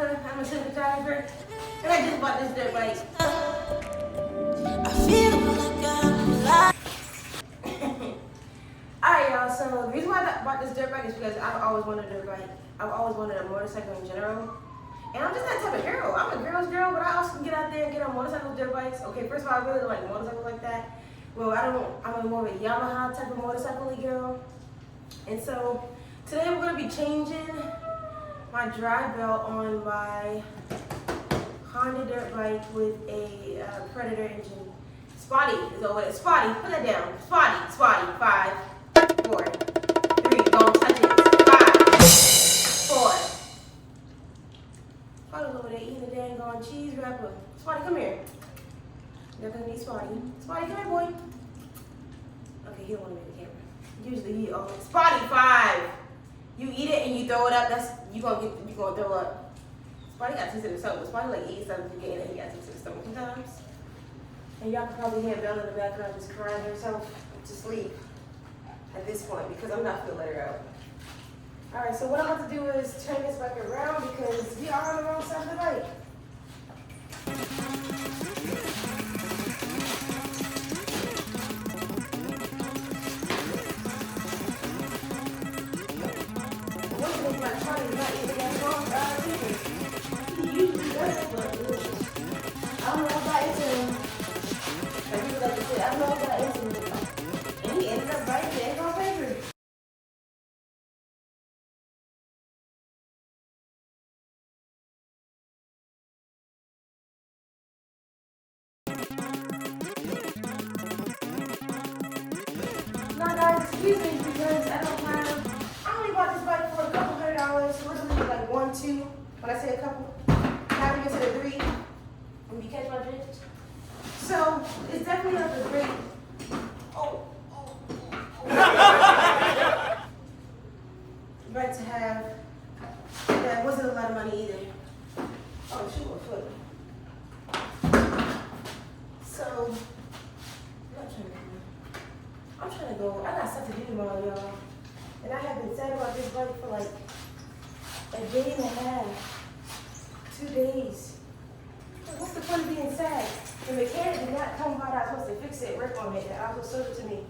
Angelica. I'm a cinematographer, and I just bought this dirt bike. I feel like I'm alive. Alright, y'all, so the reason why I bought this dirt bike is because I've always wanted a dirt bike. I've always wanted a motorcycle in general. And I'm just that type of girl. I'm a girl's girl, but I also can get out there and get on motorcycles, dirt bikes. Okay, first of all, I really don't like motorcycles like that. Well, I'm more of a Yamaha type of motorcycle girl. And so today we're going to be changing my drive belt on my Honda dirt bike with a Predator engine. Spotty is over there. Spotty, put that down. Spotty, 5, 4, 3, don't touch it. 5, 4. Spotty's over there eating a dang on cheese wrapper. Spotty, come here. You're gonna need Spotty. Spotty, come here, boy. Okay, he don't want to make the camera. Usually he always. Spotty, 5. You eat it and you throw it up. That's you gonna throw up. Spotty got sensitive stomach. Spotty like eats something again and he got sensitive stomach sometimes. And y'all can probably hear Bella in the background just crying herself to sleep at this point because I'm not gonna let her out. Alright, so what I'm about to do is turn this back around because we are on the wrong side of the bike. One thing about Charlie is not even that wrong side either. He usually does it, but I don't know if that is him. Like people like to say, I don't know if that is him. And he ended up writing it on paper. Now guys, excuse me because I only bought this bike for a couple $100, literally like 1, 2, when I say a couple, now we get to the 3, when you catch my drift. So, it's definitely like a great, bike to have, that wasn't a lot of money either. Oh shoot, my foot. So, I'm trying to go. I got stuff to do tomorrow, y'all. And I have been sad about this bike for like a day and a half. 2 days. What's the point of being sad? The mechanic did not come by that I was supposed to fix it, work on it. That also sold it to me.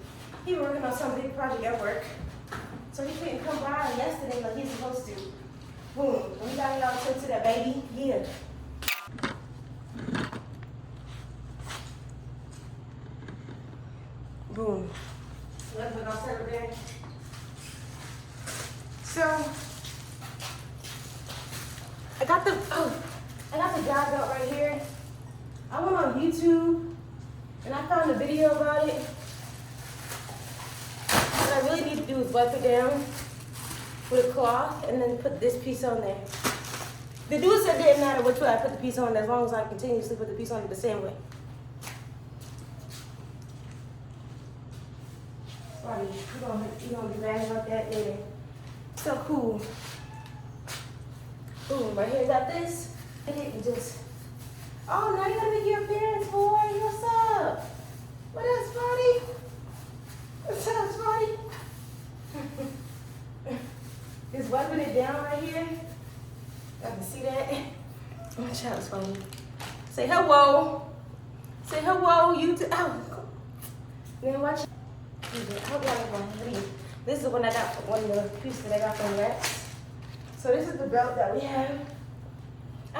He was working on some big project at work. So he couldn't come by yesterday like he's supposed to. Boom. And we got it all sent to that baby. Yeah. Boom. Let's put our server there. So I got the drive belt right here. I went on YouTube and I found a video about it. What I really need to do is wipe it down with a cloth and then put this piece on there. The dude said it didn't matter which way I put the piece on as long as I continuously put the piece on it the same way. Sorry, you're gonna be mad about that later. So cool. Boom, right here, got this. And just, oh, now you gotta make your appearance, boy. What's up? What up, Spotty? What's up, Spotty? Just wiping it down right here. Y'all can see that. Watch out, Spotty. Say hello. Say hello, you too. Ow. Then watch out. I hope y'all like my hoodie. This is the one I got, one of the pieces that I got from Rex. So this is the belt that we have. I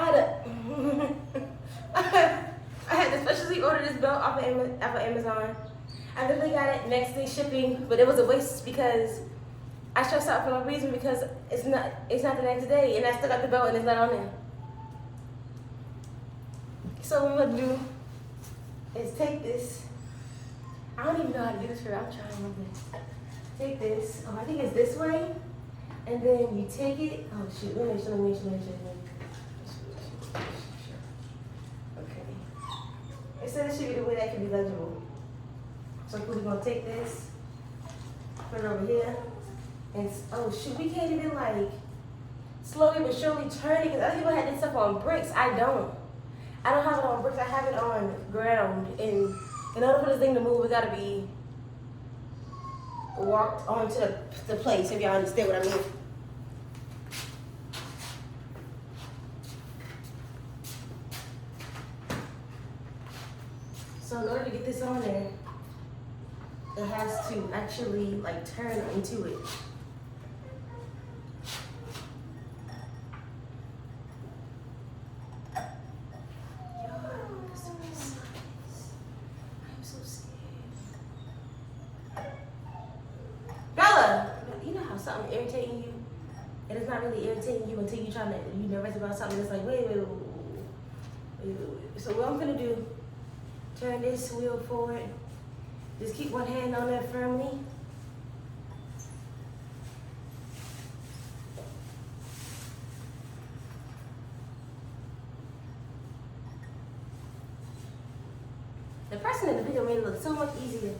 had to specially order this belt off of Amazon. I literally got it next day shipping, but it was a waste because I stressed out for no reason because it's not the next day, and I still got the belt and it's not on there. So what we're gonna do is take this. I don't even know how to do this for you. I'm trying to remember this. Take this. Oh, I think it's this way. And then you take it. Oh shoot, let me show you. Okay. It said it should be the way that can be legible. So we're gonna take this, put it over here, and oh shoot, we can't even like slowly but surely turn it because other people had this stuff on bricks. I don't have it on bricks. I have it on ground. And in order for this thing to move, it gotta be walked onto the place. If y'all understand what I mean. So in order to get this on there, it has to actually like turn into it. I'm so scared. Bella, you know how something irritating you? And it's not really irritating you until you nervous about something that's like, wait. So what I'm gonna do, turn this wheel forward. Just keep one hand on there firmly. The person in the video made it look so much easier.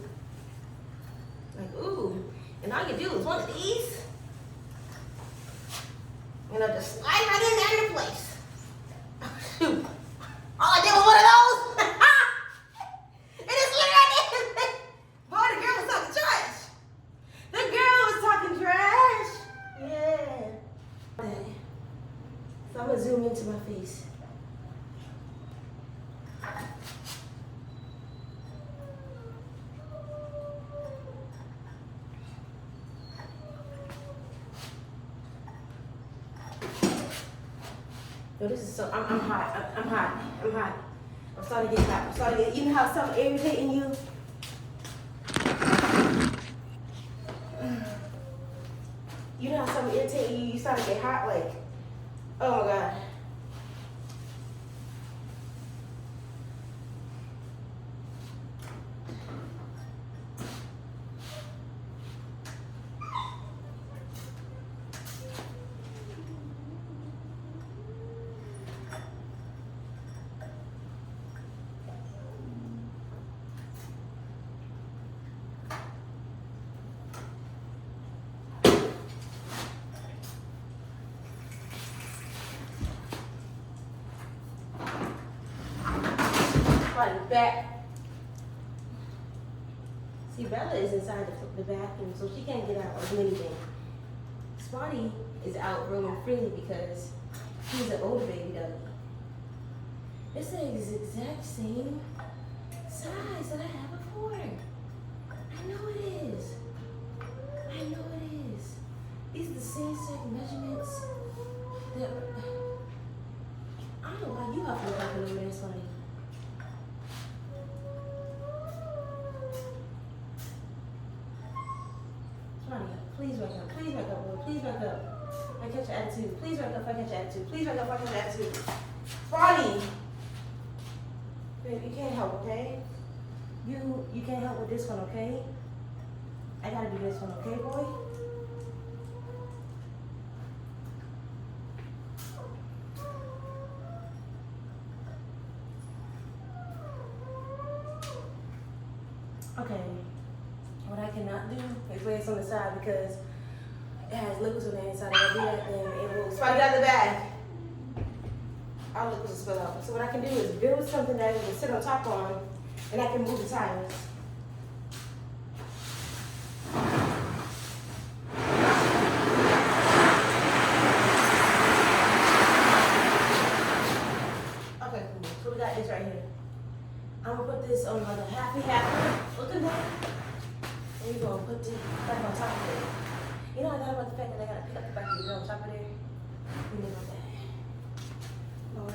Like, ooh. And all you do is one of these. You know, just slide right in there in place. Shoot. All I did was one of those. And it's literally right there. Boy, the girl was talking trash. The girl was talking trash. Yeah. Okay. So I'm going to zoom into my face. Yo, this is so, I'm hot. I'm hot. I'm starting to get hot. You know how something irritating you? You know how something irritating you start to get hot? Like, oh my God. Back. See, Bella is inside the bathroom, so she can't get out or do anything. Spotty is out roaming freely because he's an older baby doggy. It's the exact same size that I have before. I know it is. These are the same exact measurements that I don't know why you have to look like a little man, Spotty. Please wake up, boy. Please wake up. I catch your attitude. Please wake up, I catch your attitude. Please wake up, I catch your attitude. Spotty! Babe, you can't help, okay? You can't help with this one, okay? I gotta do this one, okay, boy? Okay. What I cannot do is lay this on the side because it has liquids on the inside. If I do that, then it will spike out the bag. All liquids will spill out. So what I can do is build something that I can sit on top on, and I can move the tires. Okay, cool. So we got this right here. I'm gonna put this on like a half. Look at that. And you're gonna put it back on top of it. You know, I thought about the fact that I gotta pick up the back of your on top of there. You know that. Lord.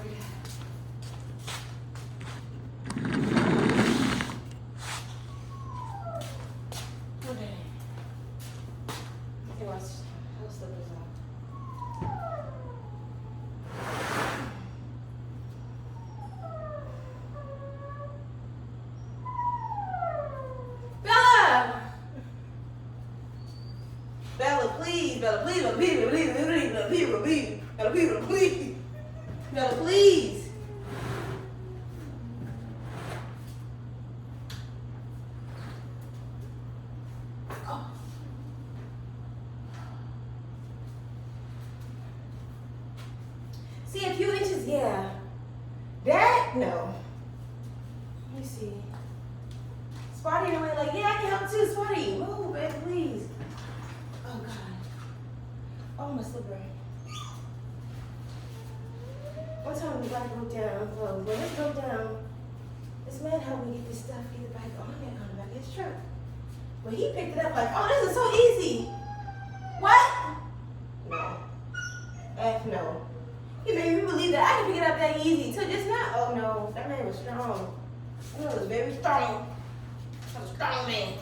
Okay. Okay, watch. I'll slip this out. Bella, please. Bella, please. Oh. See, a few inches, yeah. That, no. Let me see. Spotty in the way, like, yeah, I can help too. Spotty, move, baby, please. Oh, God. Oh, my slipper. One time we got to go down. Well, when this go down, This man helped me get this stuff, get the bike on the back of his truck. But he picked it up like, oh, this is so easy. What? No. F no. He made me believe that I can pick it up that easy till just now. Oh no, that man was strong. That man was very strong. That was a strong man.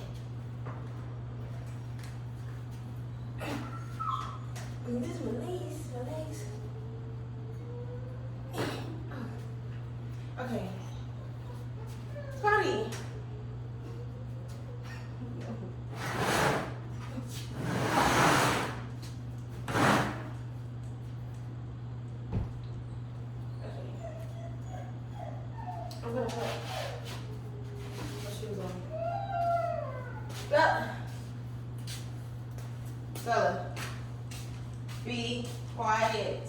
And this is my legs. Okay. Spotty. I'm gonna put my shoes on. Bella, be quiet.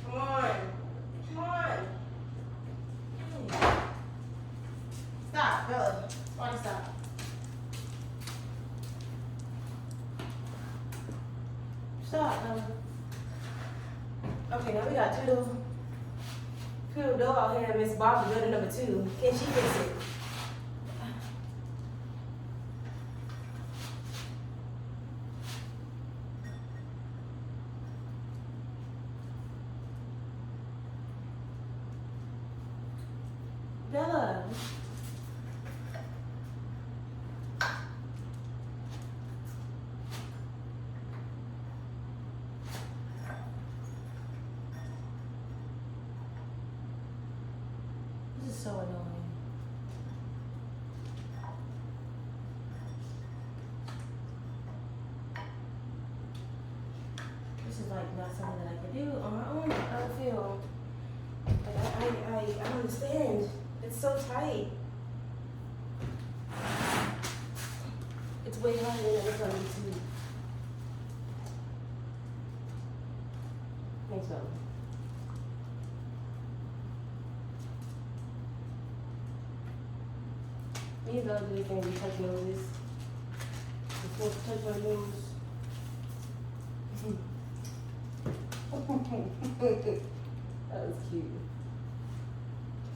Come on. Stop, Bella. Why you stop? Stop, Bella. Okay, now we got two dough out here. Miss Bob's building number 2. Can she fix it? Bella. This is so annoying. This is like not something that I can do on my own. I don't feel like I understand. It's so tight. It's way harder than it's on YouTube. Thanks, Bella. These ugly things we touch noses. We're supposed to touch our nose. That was cute.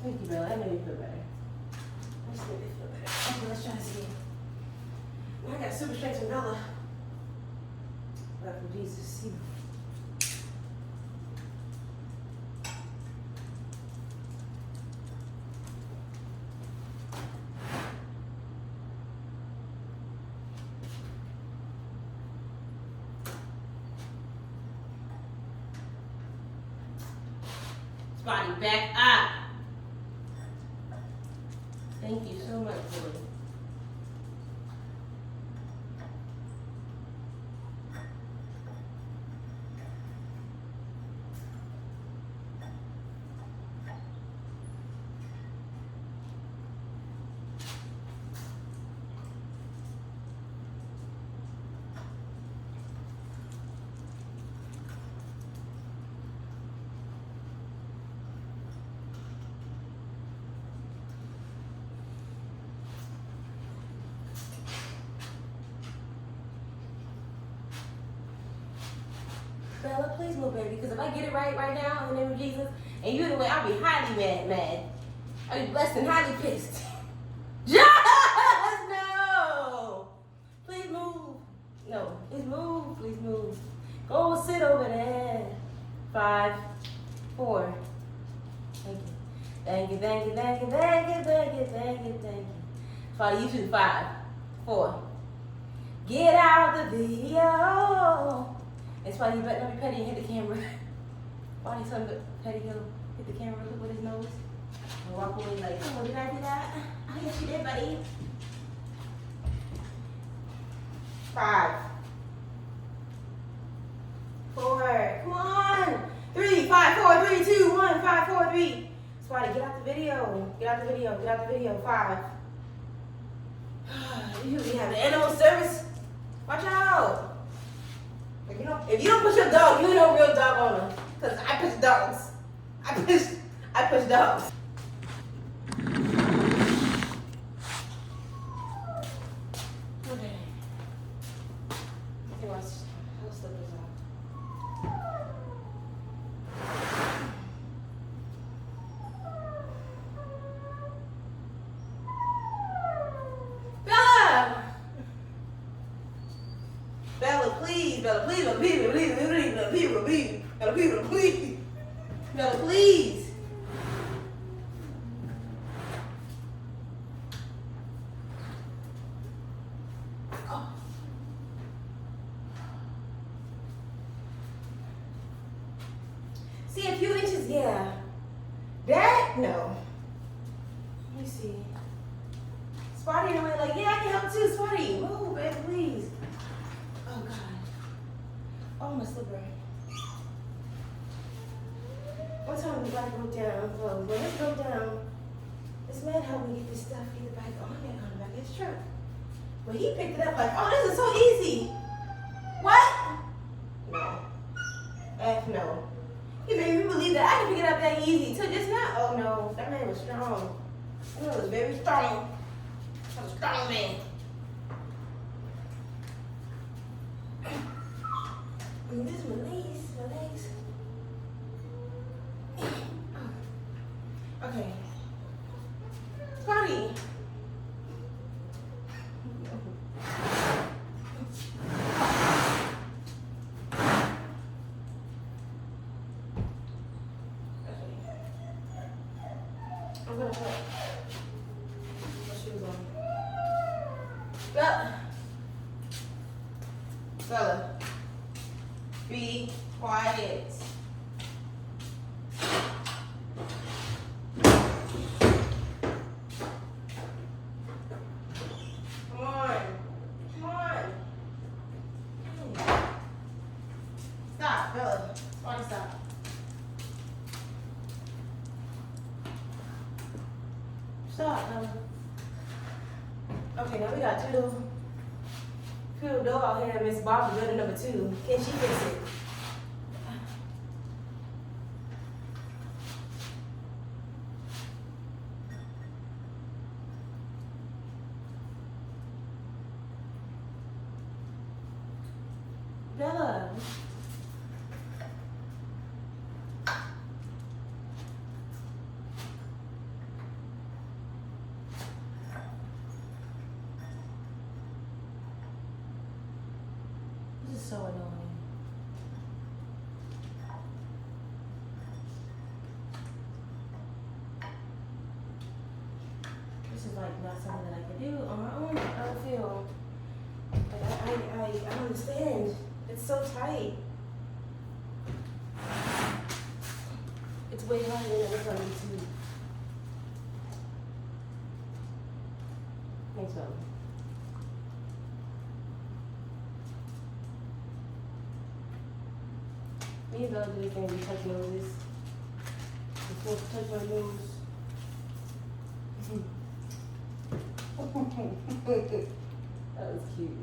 Thank you, Bella. That made me feel better. That just made me feel better. Okay, let's try this again. I got super strength from Bella. But from Jesus, see. Spotty, back up. Thank you so much, Billy. Bella, please move, baby, because if I get it right now in the name of Jesus, and you in the way, I'll be highly mad. I'll be blessed and highly pissed. Just no! Please move. No, please move. Go sit over there. 5, 4. Thank you. Father, you too. 5, 4. Get out the video. That's why you better not be petty and hit the camera. Why you son petty he'll hit the camera, look with his nose, and walk away like, oh, did I do that? Oh, yes, you did, buddy. 5, 4, come on. 3, 5, 4, 3, 2, 1, 5, 4, 3. Spotty, get out the video. 5. You usually have the animal service. Watch out. If you don't push your dog, you know real dog owner. Because I push dogs. I push dogs. Okay. Let's slip this out. please, Bella, please, Bella, please, Bella, please, Bella, please, Bella, please, Bella, please, Bella, please, Bella, please. Oh. See, a few inches, yeah. That, no. Let me see. Spotty in the way, like, yeah, I can help too. Spotty, move, baby, please. Oh, God. Oh, my slipper. One time the bike broke down. Well, when it broke down, this man helped me get this stuff, get the bike on the back of his truck. But he picked it up like, oh, this is so easy. What? No. F no. He made me believe that I could pick it up that easy till just now. Oh no, that man was strong. That man was very strong. That was a strong man. And this is my legs. Okay. Spotty. I'm gonna put my shoes on. Bella, be quiet. Come on. Stop, Bella. Spotty, stop. Stop, Bella. Okay, now we got two door out here. Miss Barbara, building number 2. Can she fix it? Bella. This is so annoying. This is like not something that I can do on my own. I don't feel like I understand. It's so tight. It's way harder than it was on YouTube. Thanks, Bella. Me and Bella do this thing where we touch noses. Before we touch my nose. That was cute.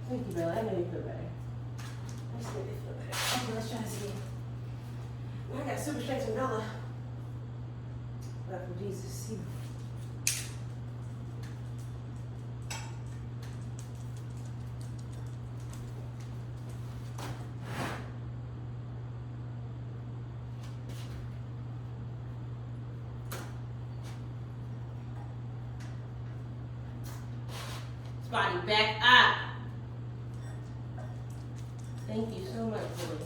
Thank you, Bella. I know you feel better. I just made it feel better. Okay, let's try this again. I got super strength from Bella. But for Jesus, see. Spotty, back up. Thank you so much, Billy.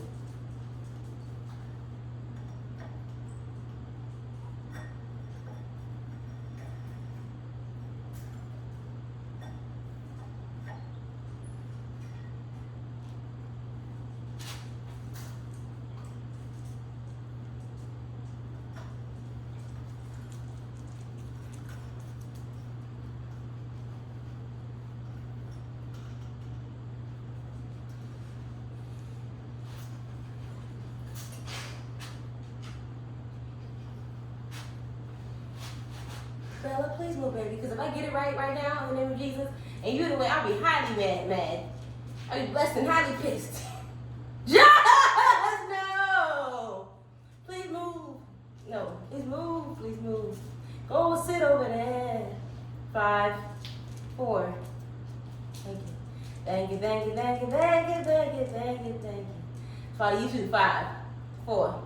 Bella, please move, baby, because if I get it right now in the name of Jesus, and you the way, I'll be highly mad. I'll be blessed and highly pissed. Just no. Please move. No, please move. Go sit over there. 5, 4. Thank you. Father, you too. 5, 4.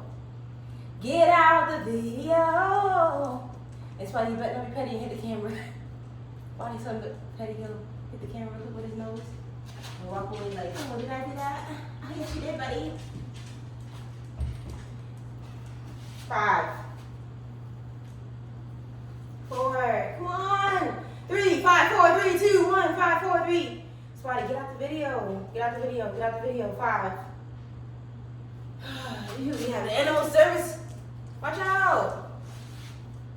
Get out the video. It's why you better not be petty and hit the camera. Why you son petty hit the camera? Look with his nose. And walk away like, oh, did I do that? Oh, yes, you did, buddy. 5, 4, come on. 3, 5, 4, 3, 2, 1, 5, 4, 3. Spotty, get out the video. Get out the video. Get out the video. 5. You usually have an animal service. Watch out.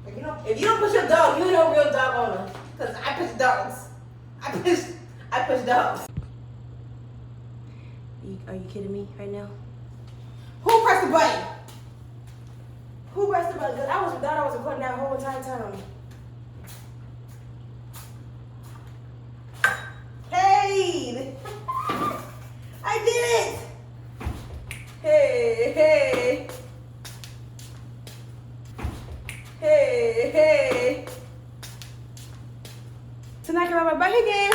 If you don't push your dog, you know real dog owner. Because I push dogs. I push dogs. Are you kidding me right now? Who pressed the button? Who pressed the button? Because I thought I was recording that whole entire time. Hey! I did it! Hey, hey. Hey, hey. Tonight I'm on my bike again.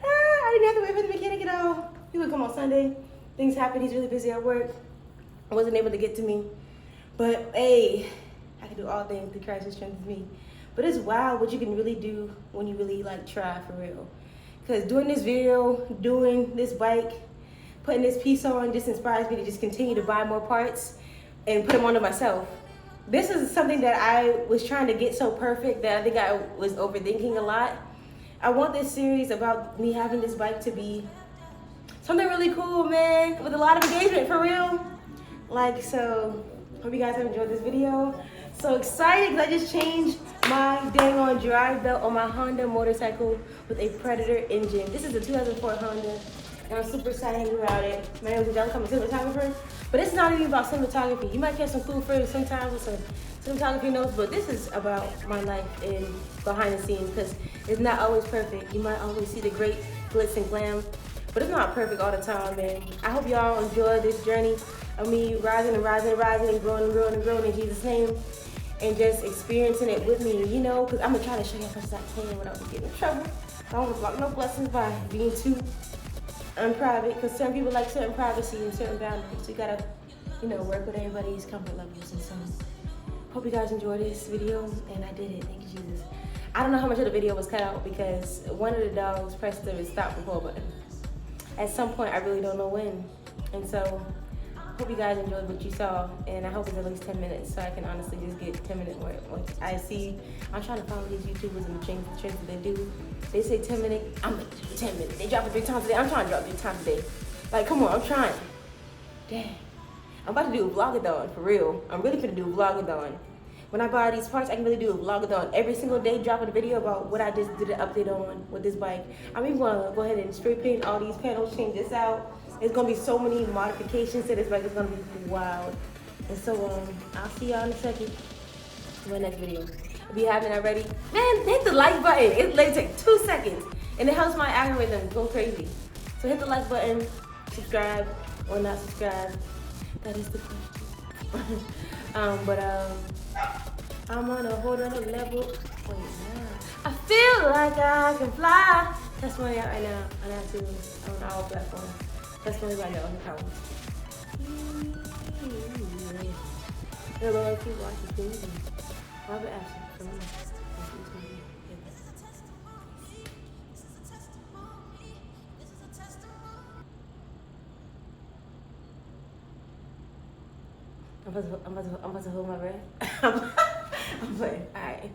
I didn't have to wait for the mechanic at all. He would come on Sunday. Things happen. He's really busy at work. I wasn't able to get to me. But hey, I can do all things through Christ who strengthens me. But it's wild what you can really do when you really like try for real. Because doing this video, doing this bike, putting this piece on just inspires me to just continue to buy more parts and put them onto myself. This is something that I was trying to get so perfect that I think I was overthinking a lot. I want this series about me having this bike to be something really cool, man, with a lot of engagement, for real. Like, so, hope you guys have enjoyed this video. So excited because I just changed my dang on drive belt on my Honda motorcycle with a Predator engine. This is a 2004 Honda, and I'm super excited about it. My name is Angelica, I'm a cinematographer, but it's not even about cinematography. You might get some cool footage sometimes with some cinematography notes, but this is about my life and behind the scenes, because it's not always perfect. You might always see the great glitz and glam, but it's not perfect all the time, man. I hope y'all enjoy this journey of me rising and rising and rising and growing and growing and growing in Jesus' name, and just experiencing it with me, you know, because I'm going to try to show you as much as I can without getting in trouble. I don't want to block no blessings by being too unprivate, because certain people like certain privacy and certain boundaries. So you got to, you know, work with everybody's comfort levels. And so, hope you guys enjoyed this video, and I did it. Thank you, Jesus. I don't know how much of the video was cut out because one of the dogs pressed the stop record button. At some point, I really don't know when. And so, hope you guys enjoyed what you saw, and I hope it's at least 10 minutes so I can honestly just get 10 minutes worth. I see, I'm trying to follow these YouTubers and the tricks that they do. They say 10 minutes, I'm like, 10 minutes. They drop it 3 times a day. I'm trying to drop 3 times a day. Like, come on, I'm trying. Dang. I'm about to do a vlogathon, for real. I'm really gonna do a vlogathon. When I buy these parts, I can really do a vlogathon every single day, dropping a video about what I just did an update on with this bike. I'm even gonna go ahead and spray paint all these panels, change this out. There's gonna be so many modifications to this bike. It's gonna be wild. And so I'll see y'all in a second in my next video. If you haven't already, man, hit the like button. It like take 2 seconds, and it helps my algorithm go crazy. So hit the like button, subscribe or not subscribe. That is the question. I'm on a whole other level. Wait, nah. I feel like I can fly. That's money out right now on iTunes, on all platforms. That's money right now on the couch. Hello, keep watching TV. Robert Ashton. I'm about to hold my breath. I'm playing. All right.